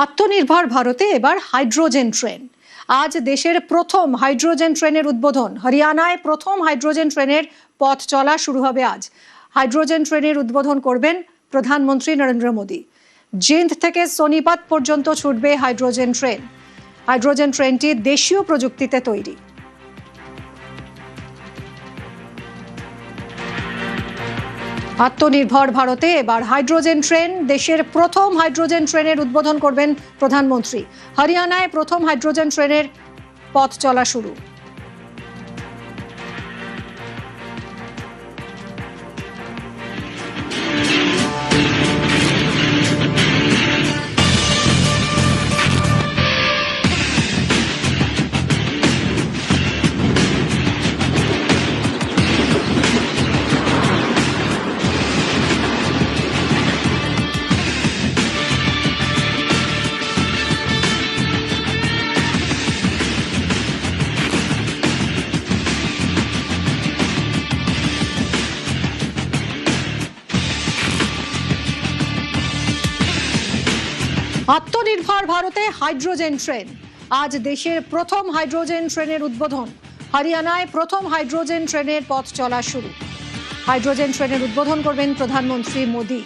আত্মনির্ভর ভারতে এবার হাইড্রোজেন ট্রেন। আজ দেশের প্রথম হাইড্রোজেন ট্রেনের উদ্বোধন। হরিয়ানায় প্রথম হাইড্রোজেন ট্রেনের পথ চলা শুরু হবে আজ। হাইড্রোজেন ট্রেনের উদ্বোধন করবেন প্রধানমন্ত্রী নরেন্দ্র মোদী। জিন্দ থেকে সোনিপত পর্যন্ত ছুটবে হাইড্রোজেন ট্রেন। হাইড্রোজেন ট্রেনটি দেশীয় প্রযুক্তিতে তৈরি। আত্মনির্ভর ভারতে এবার হাইড্রোজেন ট্রেন। দেশের প্রথম হাইড্রোজেন ট্রেনের উদ্বোধন করবেন প্রধানমন্ত্রী। হরিয়ানায় প্রথম হাইড্রোজেন ট্রেনের পথ চলা শুরু। আত্মনির্ভর ভারতে হাইড্রোজেন ট্রেন। আজ দেশের প্রথম হাইড্রোজেন ট্রেনের উদ্বোধন। হরিয়ানায় প্রথম হাইড্রোজেন ট্রেনের পথ চলা শুরু। হাইড্রোজেন ট্রেনের উদ্বোধন করবেন প্রধানমন্ত্রী মোদী।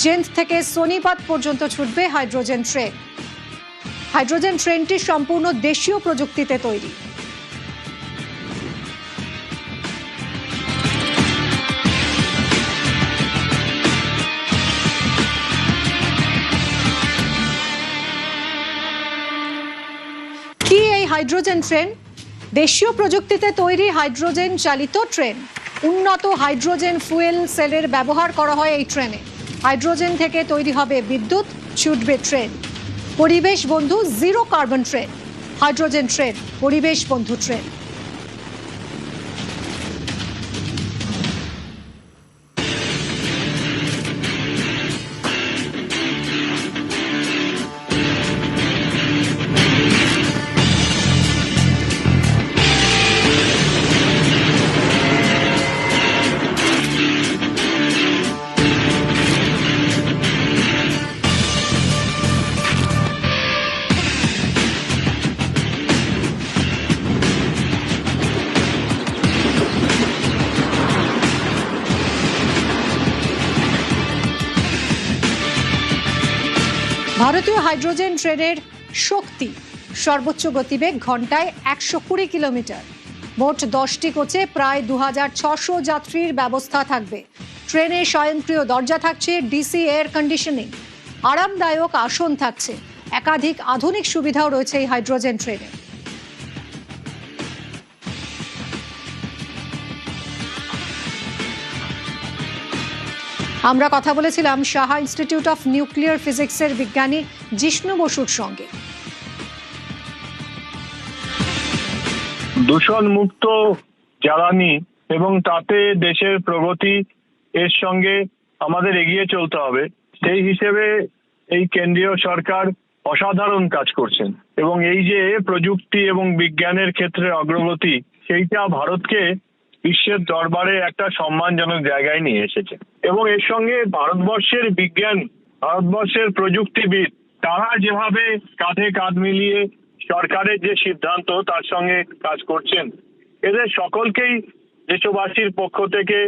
জিন্দ থেকে সোনিপত পর্যন্ত ছুটবে হাইড্রোজেন ট্রেন। হাইড্রোজেন ট্রেনটি সম্পূর্ণ দেশীয় প্রযুক্তিতে তৈরি। কি এই হাইড্রোজেন ট্রেন? দেশীয় প্রযুক্তিতে তৈরি হাইড্রোজেন চালিত ট্রেন। উন্নত হাইড্রোজেন ফুয়েল সেলের ব্যবহার করা হয় এই ট্রেনে। হাইড্রোজেন থেকে তৈরি হবে বিদ্যুৎ, ছুটবে ট্রেন। পরিবেশ বন্ধু zero carbon train. Hydrogen train পরিবেশ বন্ধু ট্রেন। ভারতীয় হাইড্রোজেন ট্রেনের শক্তি, সর্বোচ্চ গতিবেগ ঘন্টায় 120 কিলোমিটার। মোট 10টি কোচে প্রায় 2600 যাত্রীর ব্যবস্থা থাকবে। ট্রেনে স্বয়ংক্রিয় দরজা থাকছে, ডিসি এয়ার কন্ডিশনিং, আরামদায়ক আসন থাকছে। একাধিক আধুনিক সুবিধাও রয়েছে এই হাইড্রোজেন ট্রেনে। আমরা কথা বলেছিলাম সাহা ইনস্টিটিউট অফ নিউক্লিয়ার ফিজিক্সের বিজ্ঞানী জিষ্ণু বসুর সঙ্গে। দূষণ মুক্ত জ্বালানি এবং তাতে দেশের প্রগতি, এর সঙ্গে আমাদের এগিয়ে চলতে হবে। সেই হিসেবে এই কেন্দ্রীয় সরকার অসাধারণ কাজ করছেন এবং এই যে প্রযুক্তি এবং বিজ্ঞানের ক্ষেত্রে অগ্রগতি, সেইটা ভারতকে বিশ্বের দরবারে একটা সম্মানজনক জায়গায় নিয়ে এসেছে। এবং এর সঙ্গে ভারতবর্ষের বিজ্ঞান, ভারতবর্ষের প্রযুক্তিবিদ, তারা যেভাবে কাঁধে কাঁধ মিলিয়ে সরকারের যে সিদ্ধান্ত তার সঙ্গে কাজ করছেন, এদের সকলকেই দেশবাসীর পক্ষ থেকে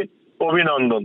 অভিনন্দন।